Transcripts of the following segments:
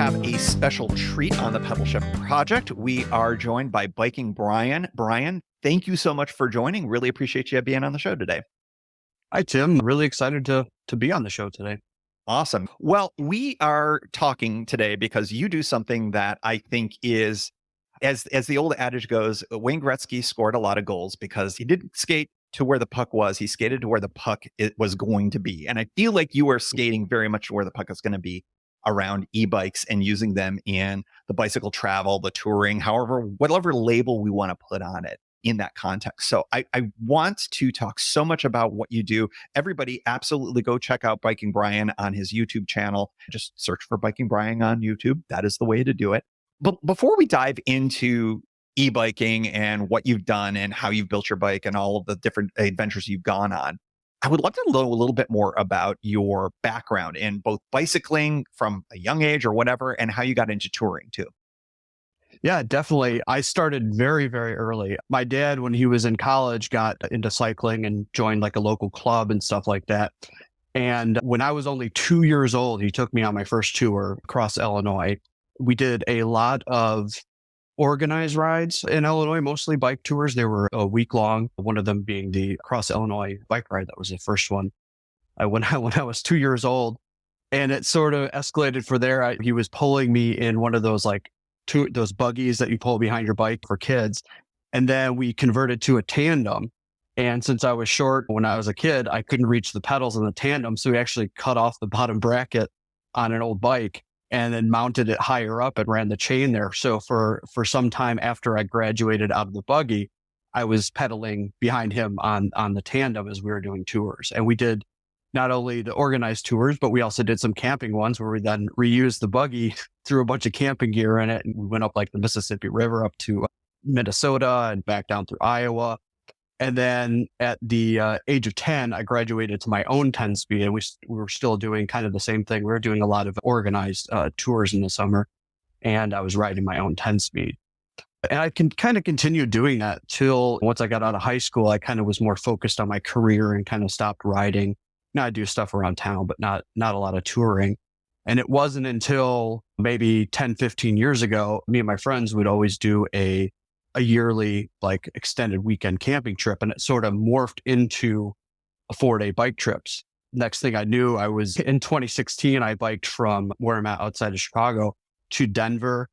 have a special treat on the Pedalshift Project. We are joined by Biking Brian. Brian, thank you so much for joining. Really appreciate you being on the show today. Hi, Tim. Really excited to be on the show today. Awesome. Well, we are talking today because you do something that I think is, as the old adage goes, Wayne Gretzky scored a lot of goals because he didn't skate to where the puck was. He skated to where the puck was going to be. And I feel like you are skating very much to where the puck is going to be around e-bikes and using them in the bicycle travel, the touring, however, whatever label we want to put on it in that context. So I want to talk so much about what you do. Everybody absolutely go check out Biking Brian on his YouTube channel. Just search for Biking Brian on YouTube. That is the way to do it. But before we dive into e-biking and what you've done and how you've built your bike and all of the different adventures you've gone on, I would love to know a little bit more about your background in both bicycling from a young age or whatever, and how you got into touring too. Yeah, definitely. I started very, very early. My dad, when he was in college, got into cycling and joined like a local club and stuff like that. And when I was only 2 years old, he took me on my first tour across Illinois. We did a lot of organized rides in Illinois, mostly bike tours. They were a week long, one of them being the Cross Illinois bike ride. That was the first one. When I was 2 years old, and it sort of escalated for there. He was pulling me in one of those those buggies that you pull behind your bike for kids. And then we converted to a tandem. And since I was short when I was a kid, I couldn't reach the pedals in the tandem. So we actually cut off the bottom bracket on an old bike and then mounted it higher up and ran the chain there. So for some time after I graduated out of the buggy, I was pedaling behind him on the tandem as we were doing tours. And we did not only the organized tours, but we also did some camping ones where we then reused the buggy, threw a bunch of camping gear in it, and we went up like the Mississippi River up to Minnesota and back down through Iowa. And then at the age of 10, I graduated to my own 10 speed, and we were still doing kind of the same thing. We were doing a lot of organized tours in the summer, and I was riding my own 10 speed. And I can kind of continue doing that till once I got out of high school. I kind of was more focused on my career and kind of stopped riding. Now I do stuff around town, but not a lot of touring. And it wasn't until maybe 10, 15 years ago, me and my friends would always do a yearly like extended weekend camping trip. And it sort of morphed into a 4-day bike trips. Next thing I knew, I was in 2016, I biked from where I'm at outside of Chicago to Denver.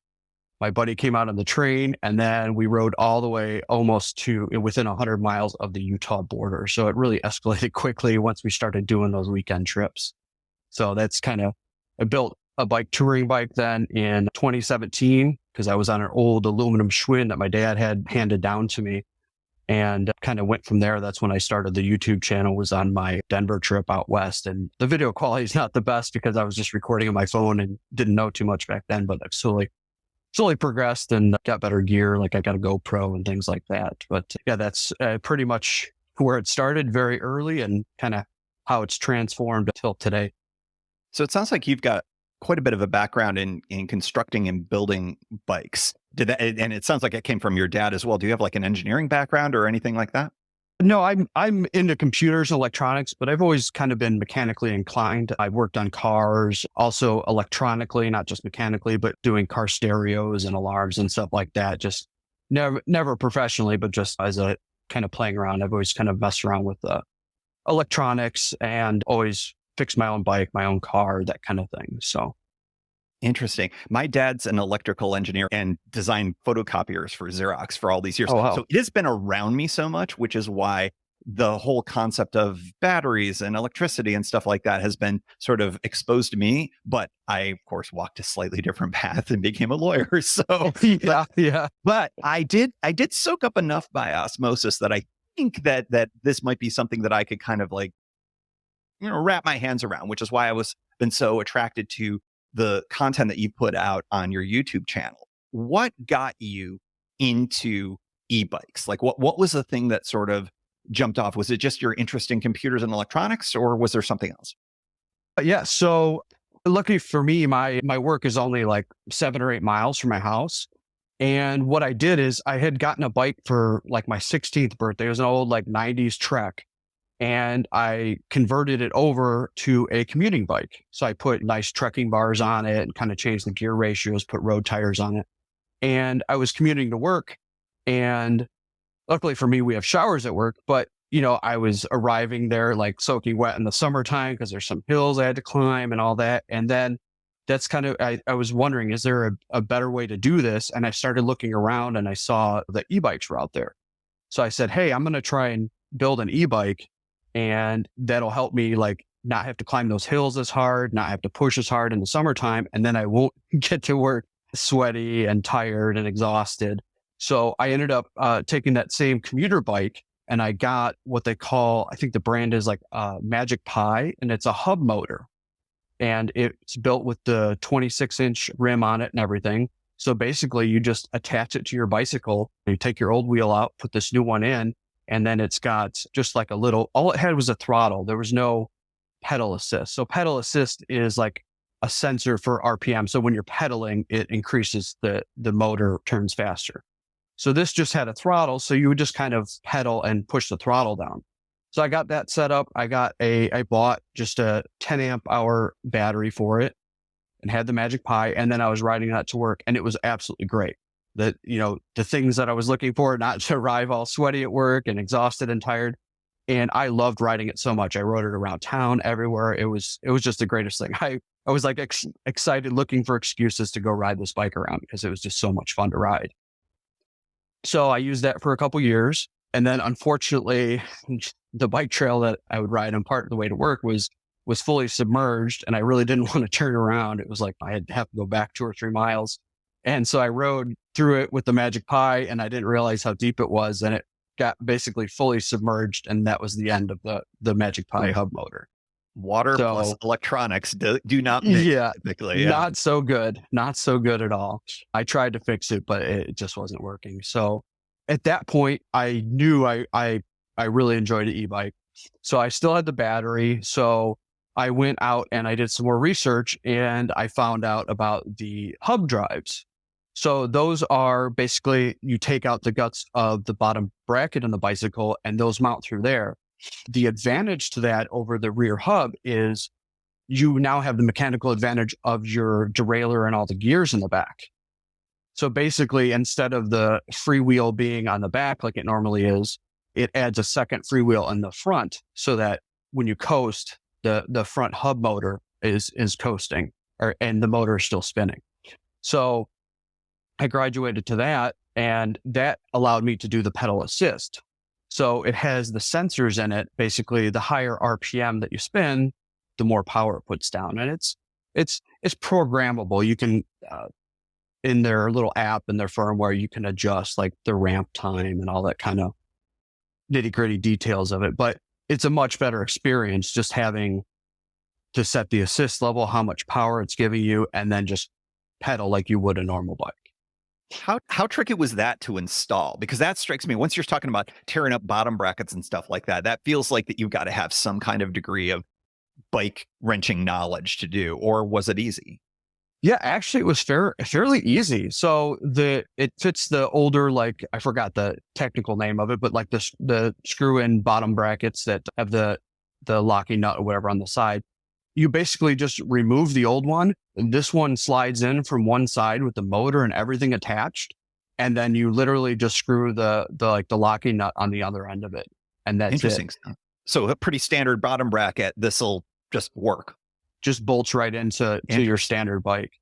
My buddy came out on the train, and then we rode all the way almost to within 100 miles of the Utah border. So it really escalated quickly once we started doing those weekend trips. So that's I built a bike touring bike then in 2017 because I was on an old aluminum Schwinn that my dad had handed down to me, and kind of went from there. That's when I started the YouTube channel, was on my Denver trip out west. And the video quality is not the best because I was just recording on my phone and didn't know too much back then, but I've slowly progressed and got better gear. Like I got a GoPro and things like that. But yeah, that's pretty much where it started very early and kind of how it's transformed until today. So it sounds like you've got quite a bit of a background in constructing and building bikes. And it sounds like it came from your dad as well. Do you have like an engineering background or anything like that? No, I'm into computers and electronics, but I've always kind of been mechanically inclined. I've worked on cars, also electronically, not just mechanically, but doing car stereos and alarms and stuff like that. Just never professionally, but just as a kind of playing around. I've always kind of messed around with electronics and always fixed my own bike, my own car, that kind of thing. So. Interesting. My dad's an electrical engineer and designed photocopiers for Xerox for all these years. Oh, wow. So it has been around me so much, which is why the whole concept of batteries and electricity and stuff like that has been sort of exposed to me. But I, of course, walked a slightly different path and became a lawyer. So yeah. But I did soak up enough by osmosis that I think that this might be something that I could kind of like, wrap my hands around, which is why I was been so attracted to the content that you put out on your YouTube channel. What got you into e-bikes? Like what was the thing that sort of jumped off? Was it just your interest in computers and electronics, or was there something else? Yeah. So lucky for me, my work is only like 7 or 8 miles from my house. And what I did is I had gotten a bike for like my 16th birthday. It was an old like 90s Trek. and I converted it over to a commuting bike. So I put nice trekking bars on it and kind of changed the gear ratios, put road tires on it. And I was commuting to work, and luckily for me, we have showers at work, but I was arriving there like soaking wet in the summertime because there's some hills I had to climb and all that. And then that's kind of, I was wondering, is there a better way to do this? And I started looking around and I saw the e-bikes were out there. So I said, hey, I'm going to try and build an e-bike, and that'll help me like not have to climb those hills as hard, not have to push as hard in the summertime. And then I won't get to work sweaty and tired and exhausted. So I ended up taking that same commuter bike, and I got what they call, I think the brand is like Magic Pi, and it's a hub motor. And it's built with the 26-inch rim on it and everything. So basically you just attach it to your bicycle, you take your old wheel out, put this new one in, and then it's got just like all it had was a throttle. There was no pedal assist. So pedal assist is like a sensor for RPM. So when you're pedaling, it increases the motor turns faster. So this just had a throttle. So you would just kind of pedal and push the throttle down. So I got that set up. I bought just a 10 amp hour battery for it and had the Magic Pi. And then I was riding that to work, and it was absolutely great. The things that I was looking for, not to arrive all sweaty at work and exhausted and tired. And I loved riding it so much. I rode it around town everywhere. It was just the greatest thing. I was like excited, looking for excuses to go ride this bike around because it was just so much fun to ride. So I used that for a couple years. And then unfortunately, the bike trail that I would ride on part of the way to work was fully submerged, and I really didn't want to turn around. It was like I had to have to go back 2 or 3 miles. And so I rode through it with the Magic Pi, and I didn't realize how deep it was. And it got basically fully submerged. And that was the end of the Magic Pi hub motor. Water plus electronics do not mix, typically. Yeah. Not so good. Not so good at all. I tried to fix it, but it just wasn't working. So at that point, I knew I really enjoyed an e-bike. So I still had the battery. So I went out and I did some more research, and I found out about the hub drives. So those are basically, you take out the guts of the bottom bracket in the bicycle, and those mount through there. The advantage to that over the rear hub is you now have the mechanical advantage of your derailleur and all the gears in the back. So basically, instead of the freewheel being on the back like it normally is, it adds a second freewheel in the front, so that when you coast, the front hub motor is coasting, and the motor is still spinning. So I graduated to that, and that allowed me to do the pedal assist. So it has the sensors in it. Basically, the higher RPM that you spin, the more power it puts down. And it's programmable. You can, in their little app and their firmware, you can adjust like the ramp time and all that kind of nitty gritty details of it. But it's a much better experience just having to set the assist level, how much power it's giving you, and then just pedal like you would a normal bike. How tricky was that to install? Because that strikes me, once you're talking about tearing up bottom brackets and stuff like that, that feels like that you've got to have some kind of degree of bike wrenching knowledge to do, or was it easy? Yeah, actually it was fairly easy. So it fits the older, like, I forgot the technical name of it, but like the screw in bottom brackets that have the locking nut or whatever on the side. You basically just remove the old one. This one slides in from one side with the motor and everything attached. And then you literally just screw the locking nut on the other end of it. And that's Interesting it. stuff. So a pretty standard bottom bracket, this'll just work. Just bolts right into your standard bike.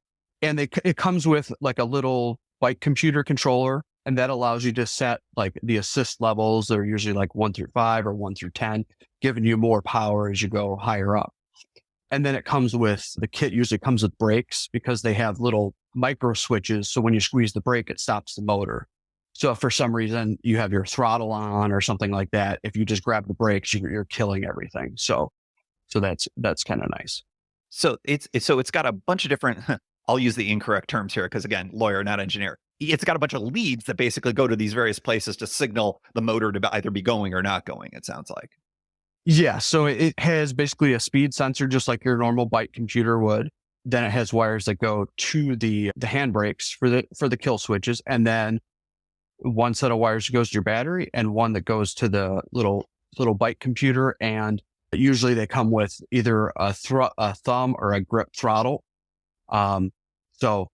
And it comes with like a little bike computer controller, and that allows you to set like the assist levels. They're usually like 1 through 5 or 1 through 10, giving you more power as you go higher up. And then the kit usually comes with brakes, because they have little micro switches. So when you squeeze the brake, it stops the motor. So if for some reason you have your throttle on or something like that, if you just grab the brakes, you're killing everything. So that's kind of nice. So it's got a bunch of different, I'll use the incorrect terms here because, again, lawyer, not engineer. It's got a bunch of leads that basically go to these various places to signal the motor to either be going or not going, it sounds like. Yeah, so it has basically a speed sensor, just like your normal bike computer would. Then it has wires that go to the handbrakes for the kill switches, and then one set of wires goes to your battery, and one that goes to the little little bike computer, and usually they come with either a thumb or a grip throttle. Um, so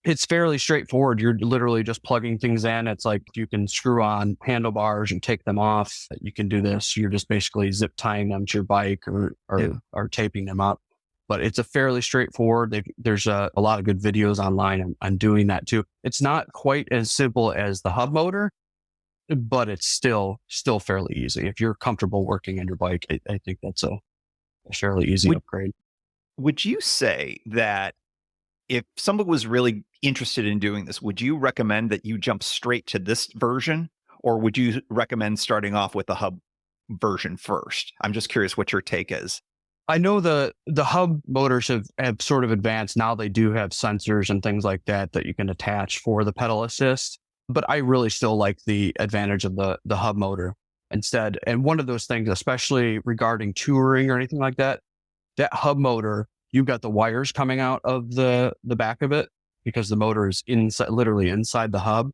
it's fairly straightforward. You're literally just plugging things in. It's like you can screw on handlebars and take them off. You can do this. You're just basically zip tying them to your bike or taping them up. But it's a fairly straightforward. There's a lot of good videos online on doing that too. It's not quite as simple as the hub motor, but it's still fairly easy. If you're comfortable working on your bike, I think that's a fairly easy Would, upgrade. would you say that if somebody was really interested in doing this, would you recommend that you jump straight to this version, or would you recommend starting off with the hub version first? I'm just curious what your take is. I know the hub motors have sort of advanced. Now they do have sensors and things like that you can attach for the pedal assist. But I really still like the advantage of the hub motor instead. And one of those things, especially regarding touring or anything like that, that hub motor, you've got the wires coming out of the back of it because the motor is inside, literally inside the hub.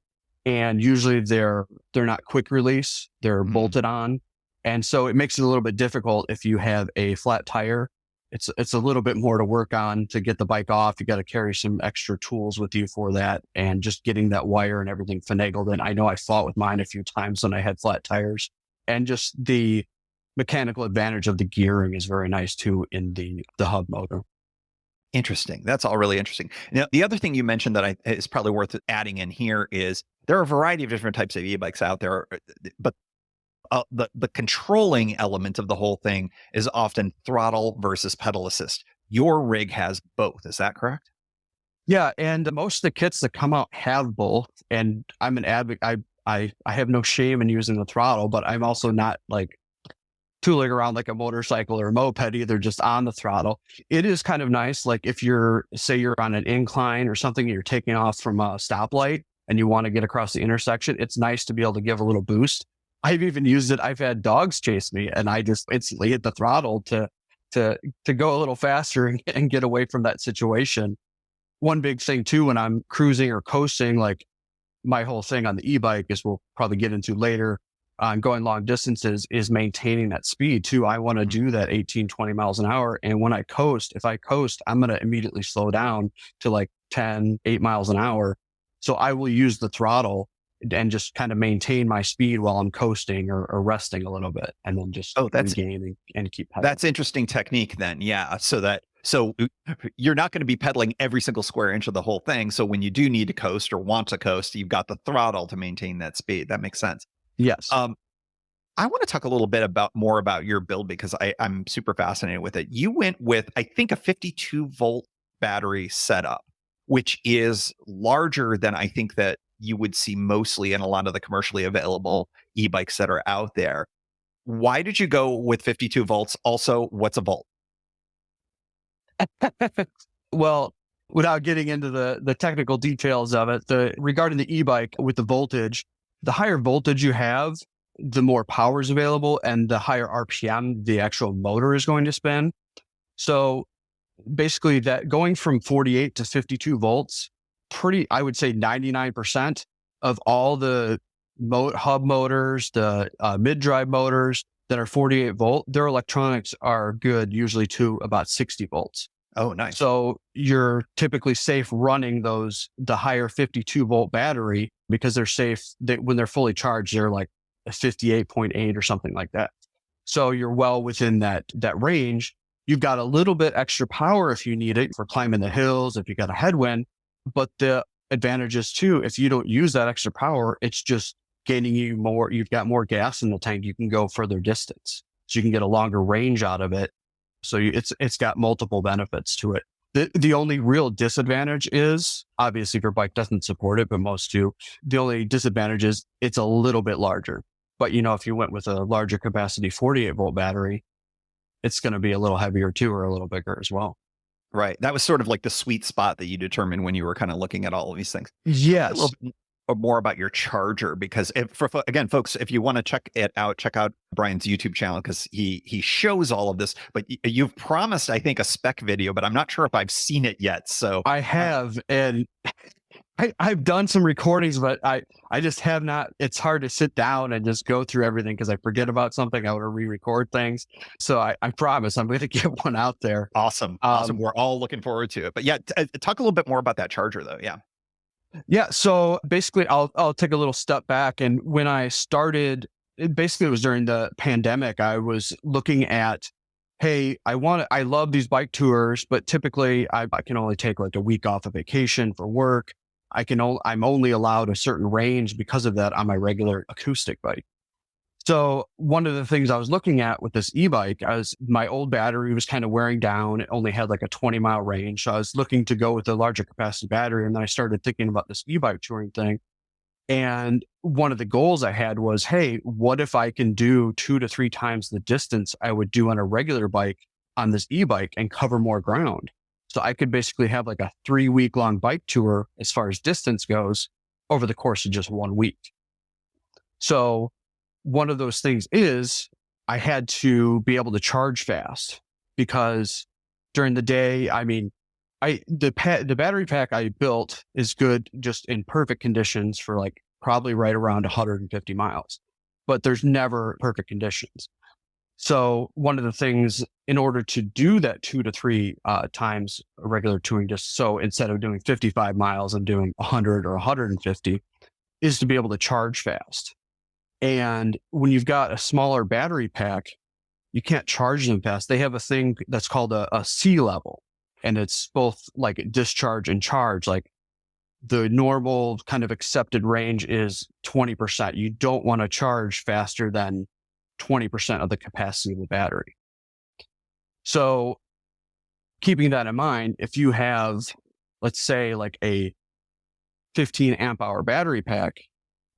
And usually they're not quick release, they're bolted on. And so it makes it a little bit difficult if you have a flat tire. It's a little bit more to work on to get the bike off. You got to carry some extra tools with you for that, and just getting that wire and everything finagled in. I know I fought with mine a few times when I had flat tires, and just the mechanical advantage of the gearing is very nice too in the hub motor. Interesting. That's all really interesting. Now, the other thing you mentioned that is probably worth adding in here is there are a variety of different types of e-bikes out there, but the controlling element of the whole thing is often throttle versus pedal assist. Your rig has both. Is that correct? Yeah, and most of the kits that come out have both. And I'm an advocate. I have no shame in using the throttle, but I'm also not like tooling around like a motorcycle or a moped either, just on the throttle. It is kind of nice. Like if say you're on an incline or something, you're taking off from a stoplight and you want to get across the intersection, it's nice to be able to give a little boost. I've even used it. I've had dogs chase me and I just instantly hit the throttle to go a little faster and get away from that situation. One big thing too, when I'm cruising or coasting, like my whole thing on the e-bike is we'll probably get into later on going long distances is maintaining that speed too. I want to do that 18, 20 miles an hour. And when if I coast, I'm going to immediately slow down to like 10, 8 miles an hour. So I will use the throttle and just kind of maintain my speed while I'm coasting or resting a little bit, and then just regain and keep pedaling. That's interesting technique then. Yeah. So you're not going to be pedaling every single square inch of the whole thing. So when you do need to coast or want to coast, you've got the throttle to maintain that speed. That makes sense. Yes. I want to talk a little bit more about your build because I'm super fascinated with it. You went with, I think, a 52-volt battery setup, which is larger than I think that you would see mostly in a lot of the commercially available e-bikes that are out there. Why did you go with 52 volts? Also, what's a volt? Well, without getting into the technical details of it, regarding the e-bike with the voltage, the higher voltage you have, the more power is available and the higher RPM the actual motor is going to spin. So basically that going from 48 to 52 volts, I would say 99% of all the hub motors, the mid-drive motors that are 48 volt, their electronics are good usually to about 60 volts. Oh, nice. So you're typically safe running the higher 52 volt battery because they're safe. When they're fully charged, they're like 58.8 or something like that. So you're well within that range. You've got a little bit extra power if you need it for climbing the hills, if you got a headwind. But the advantage is too, if you don't use that extra power, it's just gaining you more. You've got more gas in the tank. You can go further distance. So you can get a longer range out of it. So it's got multiple benefits to it. The only real disadvantage is, obviously, if your bike doesn't support it, but most do. The only disadvantage is it's a little bit larger. But if you went with a larger capacity 48 volt battery, it's going to be a little heavier too, or a little bigger as well. Right. That was sort of like the sweet spot that you determined when you were kind of looking at all of these things. Yes. A little bit more about your charger, because again, folks, if you want to check out Brian's YouTube channel, because he shows all of this, but you've promised, I think, a spec video, but I'm not sure if I've seen it yet. So I have, and I've done some recordings, but I just have not. It's hard to sit down and just go through everything because I forget about something. I want to re-record things. So I promise I'm going to get one out there. Awesome. Awesome. We're all looking forward to it. But yeah, talk a little bit more about that charger though. Yeah. Yeah. So basically, I'll take a little step back. And when I started, it was during the pandemic. I was looking at, hey, I love these bike tours, but typically I can only take like a week off of vacation for work. I'm only allowed a certain range because of that on my regular acoustic bike. So one of the things I was looking at with this e-bike, my old battery was kind of wearing down. It only had like a 20-mile range. So I was looking to go with a larger capacity battery. And then I started thinking about this e-bike touring thing. And one of the goals I had was, hey, what if I can do 2 to 3 times the distance I would do on a regular bike on this e-bike and cover more ground? So I could basically have like a 3-week long bike tour as far as distance goes over the course of just 1 week. So one of those things is I had to be able to charge fast because during the day, I mean, the battery pack I built is good just in perfect conditions for like probably right around 150 miles, but there's never perfect conditions. So one of the things in order to do that 2 to 3 times a regular touring, just so instead of doing 55 miles and doing 100 or 150, is to be able to charge fast. And when you've got a smaller battery pack, you can't charge them fast. They have a thing that's called a C level, and it's both like discharge and charge. Like the normal kind of accepted range is 20%. You don't want to charge faster than 20% of the capacity of the battery. So keeping that in mind, if you have, let's say like a 15 amp hour battery pack,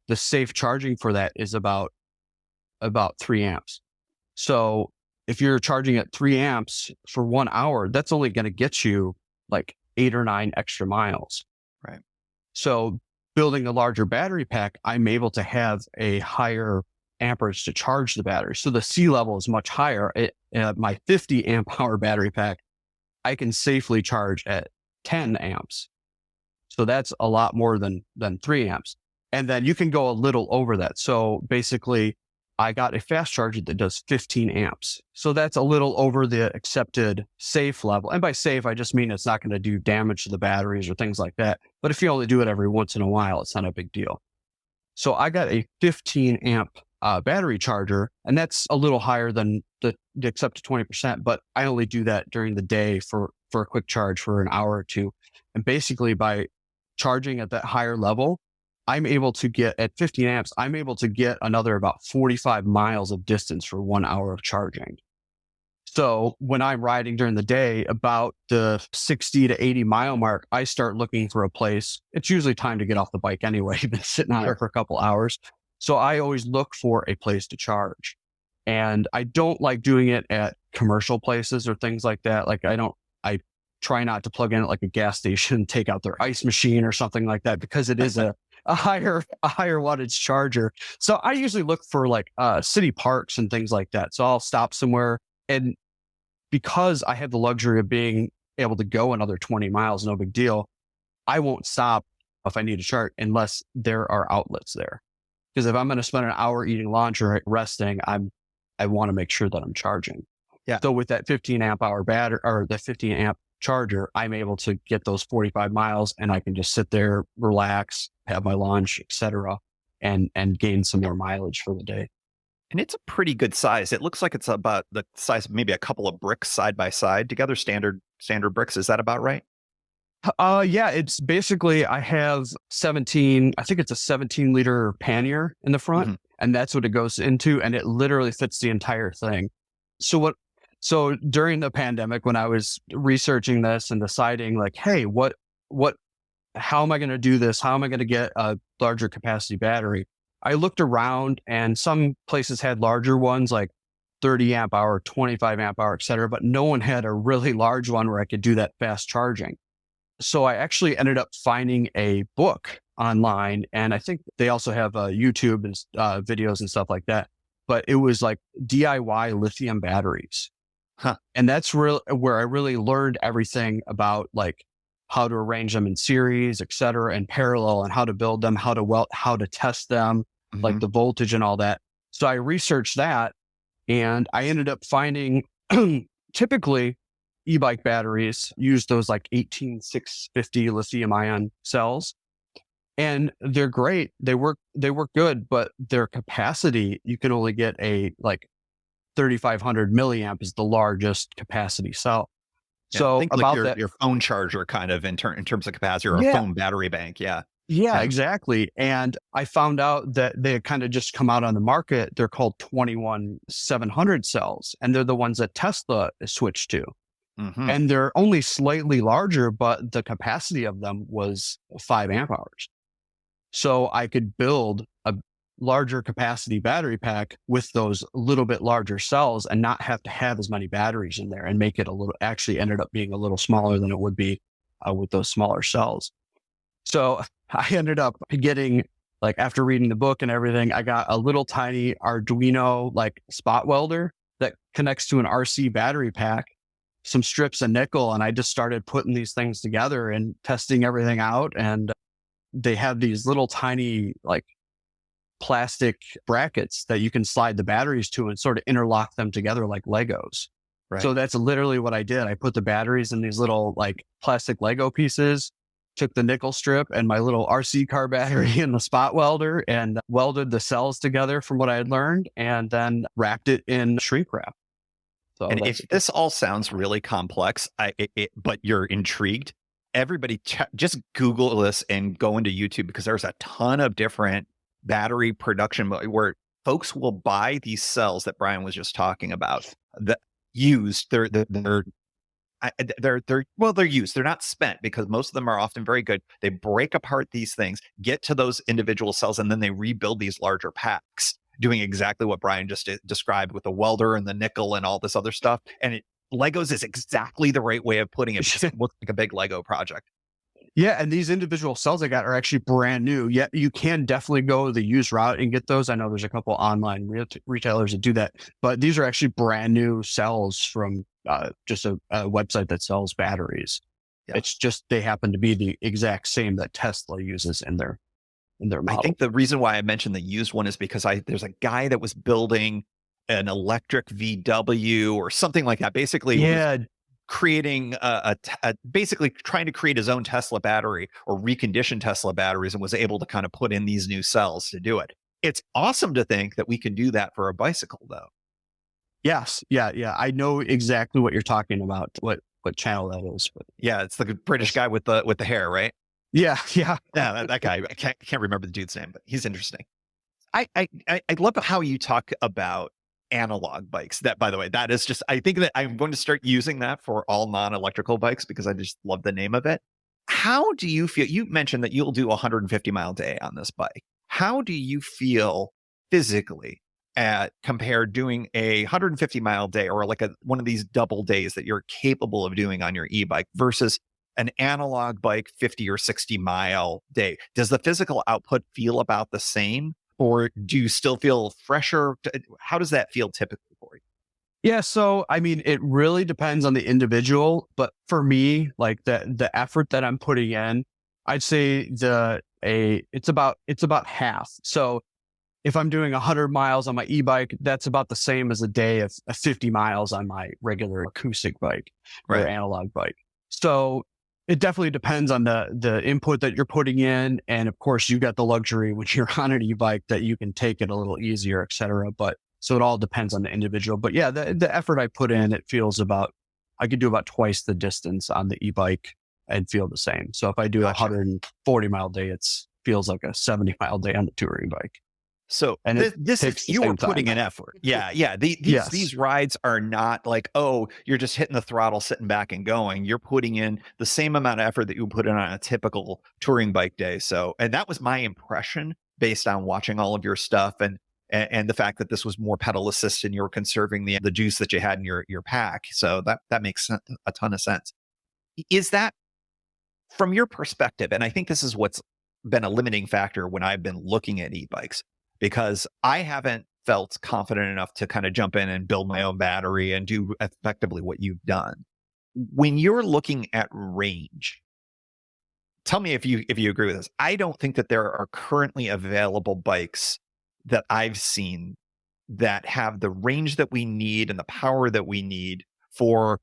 the safe charging for that is about 3 amps. So if you're charging at 3 amps for 1 hour, that's only going to get you like 8 or 9 extra miles. Right. So building a larger battery pack, I'm able to have a higher amperage to charge the battery. So the C level is much higher. My 50 amp hour battery pack, I can safely charge at 10 amps. So that's a lot more than 3 amps. And then you can go a little over that. So basically, I got a fast charger that does 15 amps. So that's a little over the accepted safe level. And by safe, I just mean it's not going to do damage to the batteries or things like that. But if you only do it every once in a while, it's not a big deal. So I got a 15 amp battery charger, and that's a little higher than the accepted 20%. But I only do that during the day for a quick charge for an hour or two. And basically, by charging at that higher level, I'm able to get at 15 amps, I'm able to get another about 45 miles of distance for 1 hour of charging. So when I'm riding during the day, about the 60 to 80 mile mark, I start looking for a place. It's usually time to get off the bike anyway. You've been sitting on it for a couple hours. So I always look for a place to charge. And I don't like doing it at commercial places or things like that. Like I try not to plug in at like a gas station, take out their ice machine or something like that, because it is a higher wattage charger. So I usually look for like city parks and things like that. So I'll stop somewhere, and because I have the luxury of being able to go another 20 miles, no big deal, I won't stop if I need to charge unless there are outlets there. Because if I'm going to spend an hour eating lunch or resting, I want to make sure that I'm charging. Yeah. So with that 15 amp hour battery or the 15 amp charger, I'm able to get those 45 miles, and I can just sit there, relax, have my lunch, etc., and gain some more mileage for the day. And it's a pretty good size. It looks like it's about the size of maybe a couple of bricks side by side together, standard bricks. Is that about right? Yeah, it's basically, I have 17, I think it's a 17 liter pannier in the front, and that's what it goes into. And it literally fits the entire thing. So during the pandemic, when I was researching this and deciding like, hey, how am I going to do this? How am I going to get a larger capacity battery? I looked around, and some places had larger ones like 30 amp hour, 25 amp hour, et cetera, but no one had a really large one where I could do that fast charging. So I actually ended up finding a book online, and I think they also have YouTube and videos and stuff like that, but it was like DIY lithium batteries. And that's where I really learned everything about like how to arrange them in series, et cetera, and parallel, and how to build them, how to how to test them, like Hmm. the voltage and all that. So I researched that, and I ended up finding typically e-bike batteries use those like 18650 lithium ion cells, and they're great. They work good, but their capacity, you can only get a like 3500 milliamp is the largest capacity cell. Yeah, So think like about that, your phone charger kind of in terms of capacity, or a yeah, phone battery bank. Yeah, yeah, yeah. exactly. And I found out that they had kind of just come out on the market. They're called 21700 cells, and they're the ones that Tesla switched to. Hmm. And they're only slightly larger, but the capacity of them was 5 amp hours. So I could build a larger capacity battery pack with those little bit larger cells and not have to have as many batteries in there, and make it a little, actually ended up being a little smaller than it would be with those smaller cells. So I ended up getting, like, after reading the book and everything, I got a little tiny Arduino like spot welder that connects to an RC battery pack, some strips of nickel, and I just started putting these things together and testing everything out. And they have these little tiny like plastic brackets that you can slide the batteries to and sort of interlock them together like Legos. So Right. that's literally what I did. I put the batteries in these little like plastic Lego pieces, took the nickel strip and my little RC car battery and the spot welder, and welded the cells together from what I had learned, and then wrapped it in shrink wrap. So And that's if this all sounds really complex, but you're intrigued, everybody just Google this and go into YouTube, because there's a ton of different battery production where folks will buy these cells that Brian was just talking about that used. They're well, they're used. They're not spent, because most of them are often very good. They break apart these things, get to those individual cells, and then they rebuild these larger packs, doing exactly what Brian just described with the welder and the nickel and all this other stuff. And Legos is exactly the right way of putting it, because it looks like a big Lego project. Yeah, and these individual cells I got are actually brand new. Yeah, you can definitely go the used route and get those. I know there's a couple online retailers that do that, but these are actually brand new cells from just a website that sells batteries. Yeah. It's just they happen to be the exact same that Tesla uses in their I model. think the reason why I mentioned the used one is because there's a guy that was building an electric VW or something like that. Basically, was Yeah, creating basically trying to create his own Tesla battery, or recondition Tesla batteries, and was able to kind of put in these new cells to do it. It's awesome to think that we can do that for a bicycle, though. yes, yeah, yeah. I know exactly what you're talking about. What channel that is? But Yeah, it's the British yes. guy with the hair, right? Yeah, yeah. Yeah, that guy. I can't remember the dude's name, but he's interesting. I love how you talk about analog bikes. That, by the way, that is just, I think that I'm going to start using that for all non-electrical bikes, because I just love the name of it. How do you feel? You mentioned that you'll do a 150-mile day on this bike. How do you feel physically at compared doing a 150-mile day, or like one of these double days that you're capable of doing on your e-bike, versus an analog bike 50 or 60-mile day? Does the physical output feel about the same, or do you still feel fresher? How does that feel typically for you? Yeah, so I mean, it really depends on the individual, but for me, like the effort that I'm putting in, I'd say it's about half. So if I'm doing 100 miles on my e-bike, that's about the same as a day of 50 miles on my regular acoustic bike or Right. analog bike. So it definitely depends on the input that you're putting in, and of course, you got the luxury when you're on an e-bike that you can take it a little easier, et cetera. But so it all depends on the individual. But yeah, the effort I put in, it feels about, I could do about twice the distance on the e-bike and feel the same. So if I do a Gotcha. 140-mile day, it feels like a 70-mile day on the touring bike, So and it this is, takes the you are same time. putting in effort. Yeah, yeah. These Yes. rides are not like, oh, you're just hitting the throttle, sitting back and going. You're putting in the same amount of effort that you would put in on a typical touring bike day. So, and that was my impression based on watching all of your stuff, and the fact that this was more pedal assist, and you were conserving the juice that you had in your pack. So that makes a ton of sense. Is that, from your perspective? And I think this is what's been a limiting factor when I've been looking at e-bikes, because I haven't felt confident enough to kind of jump in and build my own battery and do effectively what you've done. When you're looking at range, tell me if you agree with this. I don't think that there are currently available bikes that I've seen that have the range that we need and the power that we need for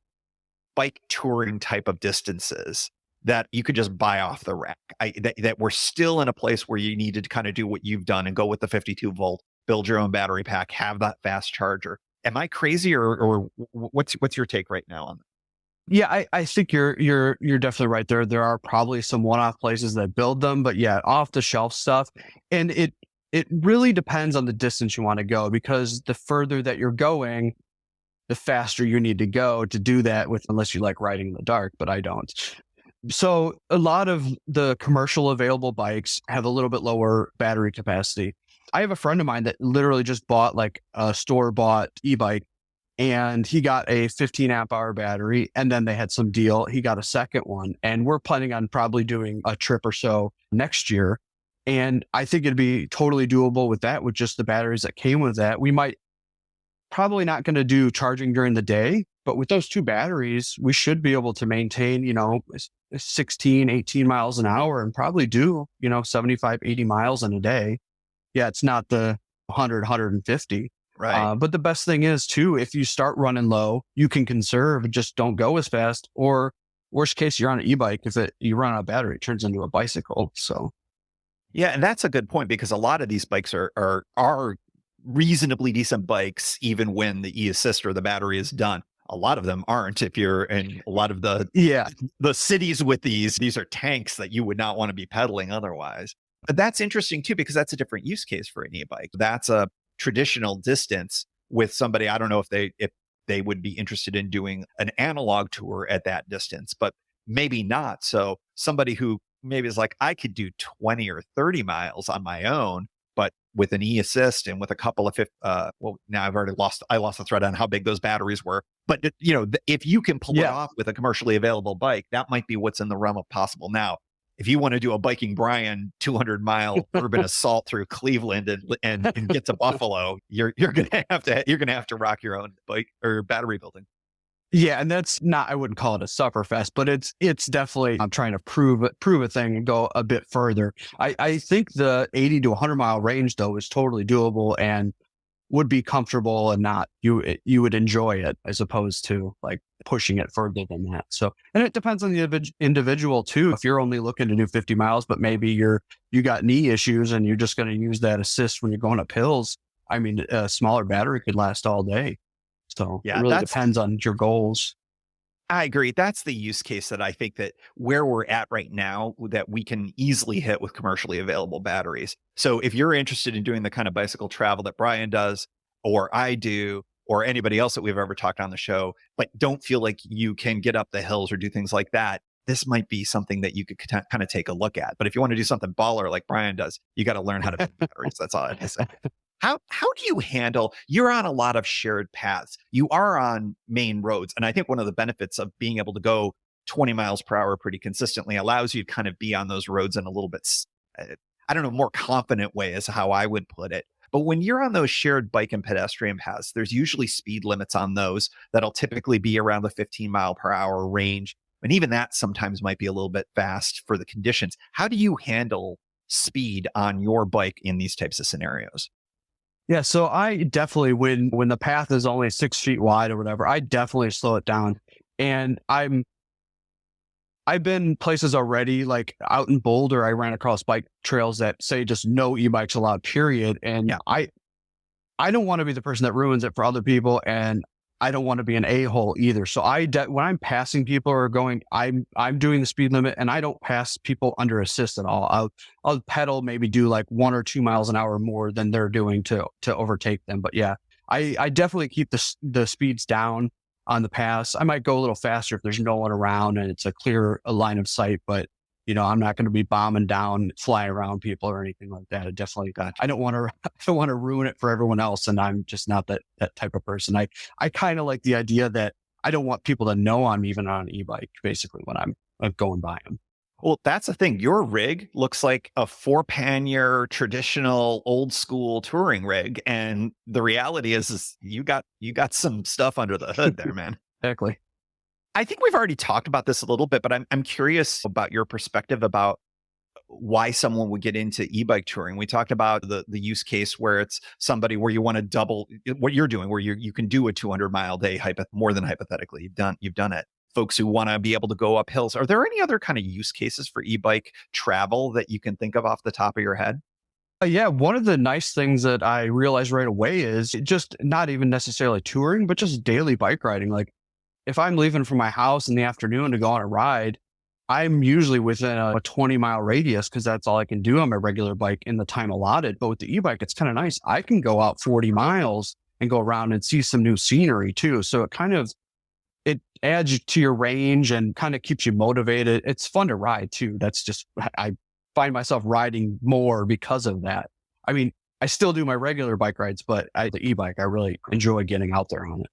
bike touring type of distances that you could just buy off the rack. That we're still in a place where you need to kind of do what you've done and go with the 52-volt, build your own battery pack, have that fast charger. Am I crazy, or what's your take right now on that? Yeah, I think you're definitely right there. There are probably some one-off places that build them, but yeah, off the shelf stuff. And it really depends on the distance you want to go, because the further that you're going, the faster you need to go to do that with, unless you like riding in the dark, but I don't. So a lot of the commercial available bikes have a little bit lower battery capacity. I have a friend of mine that literally just bought like a store bought e-bike, and he got a 15 amp hour battery, and then they had some deal. He got a second one, and we're planning on probably doing a trip or so next year. And I think it'd be totally doable with that, with just the batteries that came with that. We might probably not going to do charging during the day, but with those two batteries, we should be able to maintain, 16, 18 miles an hour and probably do, 75, 80 miles in a day. Yeah, it's not the 100, 150. Right. But the best thing is too, if you start running low, you can conserve, just don't go as fast. Or worst case, you're on an e-bike. If you run out of battery, it turns into a bicycle. So Yeah, and that's a good point, because a lot of these bikes are reasonably decent bikes, even when the e-assist or the battery is done. A lot of them aren't. If you're in a lot of yeah, the cities with these are tanks that you would not want to be pedaling otherwise. But that's interesting too, because that's a different use case for an e-bike. That's a traditional distance with somebody. I don't know if they would be interested in doing an analog tour at that distance, but maybe not. So somebody who maybe is like, I could do 20 or 30 miles on my own, but with an e-assist and with a couple of well, now I lost the thread on how big those batteries were. But if you can pull it off with a commercially available bike, that might be what's in the realm of possible. Now, if you want to do a Biking Brian 200-mile urban assault through Cleveland and get to Buffalo, you're gonna have to rock your own bike or battery building. yeah, and that's not, I wouldn't call it a sufferfest, but it's definitely, I'm trying to prove a thing and go a bit further. I think the 80 to 100 mile range though is totally doable and would be comfortable, and not, you would enjoy it, as opposed to like pushing it further than that. So, and it depends on the individual too. If you're only looking to do 50 miles, but maybe you got knee issues and you're just going to use that assist when you're going up hills, I mean, a smaller battery could last all day. So Yeah, it really depends on your goals. I agree. That's the use case that I think that where we're at right now that we can easily hit with commercially available batteries. So if you're interested in doing the kind of bicycle travel that Brian does, or I do, or anybody else that we've ever talked on the show, but don't feel like you can get up the hills or do things like that, this might be something that you could kind of take a look at. But if you want to do something baller like Brian does, you got to learn how to build batteries. That's all I have to say. How do you handle, you're on a lot of shared paths. You are on main roads. And I think one of the benefits of being able to go 20 miles per hour pretty consistently allows you to kind of be on those roads in a little bit, I don't know, more confident way is how I would put it. But when you're on those shared bike and pedestrian paths, there's usually speed limits on those that'll typically be around the 15 mile per hour range. And even that sometimes might be a little bit fast for the conditions. How do you handle speed on your bike in these types of scenarios? Yeah, so I definitely, when the path is only 6 feet wide or whatever, I definitely slow it down. And I've been places already, like out in Boulder, I ran across bike trails that say just no e-bikes allowed, period. And Yeah. I don't want to be the person that ruins it for other people, and I don't want to be an a-hole either. So when I'm passing people or going, I'm doing the speed limit, and I don't pass people under assist at all. I'll pedal, maybe do like 1 or 2 miles an hour more than they're doing to overtake them. But yeah, I definitely keep the speeds down on the pass. I might go a little faster if there's no one around and it's a clear line of sight, but I'm not going to be bombing down, flying around people or anything like that. I definitely, I don't want to, I don't want to ruin it for everyone else. And I'm just not that type of person. I kind of like the idea that I don't want people to know I'm even on an e-bike, basically, when I'm going by them. Well, that's the thing. Your rig looks like a four pannier traditional old school touring rig. And the reality is you got some stuff under the hood there, man. Exactly. I think we've already talked about this a little bit, but I'm curious about your perspective about why someone would get into e-bike touring. We talked about the use case where it's somebody where you want to double what you're doing, where you can do a 200-mile day, more than hypothetically. You've done it. Folks who want to be able to go up hills. Are there any other kind of use cases for e-bike travel that you can think of off the top of your head? Yeah, one of the nice things that I realized right away is just not even necessarily touring, but just daily bike riding. Like if I'm leaving from my house in the afternoon to go on a ride, I'm usually within a 20-mile radius because that's all I can do on my regular bike in the time allotted. But with the e-bike, it's kind of nice. I can go out 40 miles and go around and see some new scenery too. So it adds to your range and kind of keeps you motivated. It's fun to ride too. I find myself riding more because of that. I mean, I still do my regular bike rides, but the e-bike, I really enjoy getting out there on it.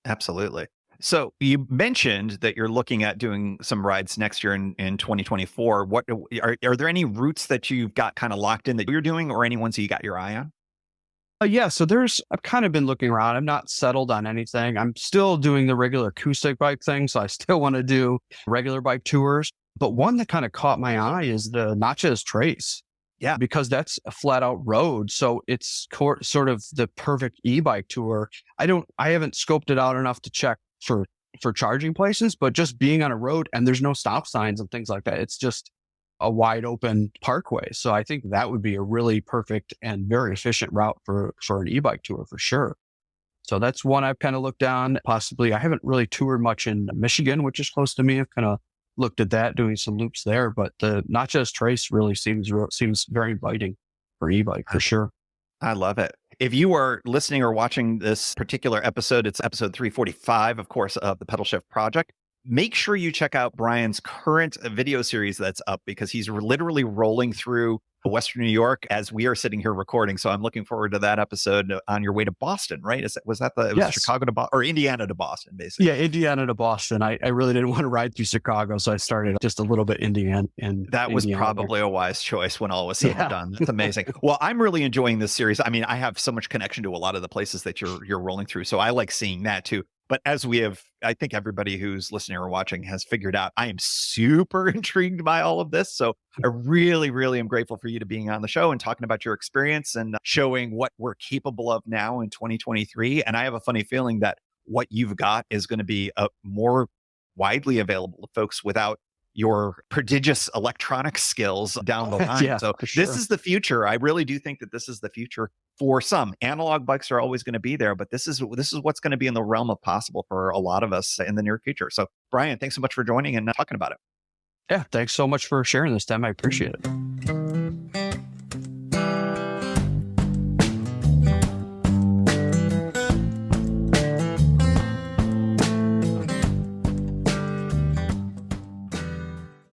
Absolutely. So you mentioned that you're looking at doing some rides next year in 2024. What are there any routes that you've got kind of locked in that you're doing, or any ones that you got your eye on? Yeah, so I've kind of been looking around. I'm not settled on anything. I'm still doing the regular acoustic bike thing. So I still want to do regular bike tours. But one that kind of caught my eye is the Natchez Trace. Yeah. Because that's a flat out road. So it's sort of the perfect e-bike tour. I haven't scoped it out enough to check for charging places, but just being on a road and there's no stop signs and things like that. It's just a wide open parkway. So I think that would be a really perfect and very efficient route for an e-bike tour for sure. So that's one I've kind of looked down. Possibly, I haven't really toured much in Michigan, which is close to me. I've kind of looked at that, doing some loops there, but the Natchez Trace really seems very inviting for e-bike for sure. I love it. If you are listening or watching this particular episode, it's episode 345, of course, of the Pedalshift Project. Make sure you check out Brian's current video series that's up, because he's literally rolling through Western New York as we are sitting here recording. So I'm looking forward to that episode on your way to Boston, right? It was Yes. Chicago to Boston, or Indiana to Boston, basically. Yeah, Indiana to Boston. I really didn't want to ride through Chicago, so I started just a little bit Indiana. And that was probably a wise choice when all was said and done. That's amazing. Well, I'm really enjoying this series. I mean, I have so much connection to a lot of the places that you're rolling through, so I like seeing that too. But as I think everybody who's listening or watching has figured out, I am super intrigued by all of this. So I really, really am grateful for you to being on the show and talking about your experience and showing what we're capable of now in 2023. And I have a funny feeling that what you've got is going to be more widely available to folks without your prodigious electronic skills down the line. Yeah, so sure. This is the future. I really do think that this is the future for some. Analog bikes are always going to be there, but this is what's going to be in the realm of possible for a lot of us in the near future. So Brian, thanks so much for joining and talking about it. Yeah, thanks so much for sharing this, Tim. I appreciate it.